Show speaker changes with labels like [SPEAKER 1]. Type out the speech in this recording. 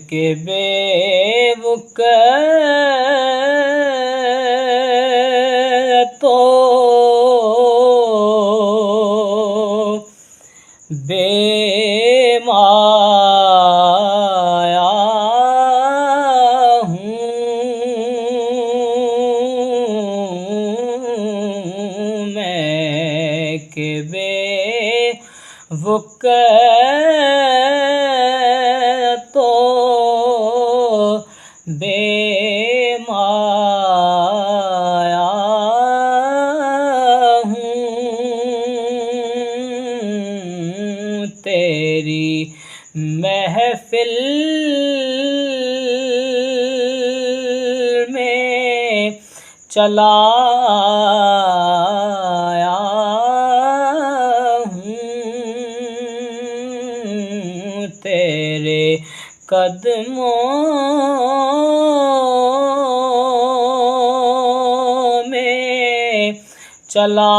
[SPEAKER 1] के बेवक तो बेमाया हूँ मैं के बेवक तो बेमाया हूँ तेरी महफिल में चला आया हूँ तेरे कदमों में चला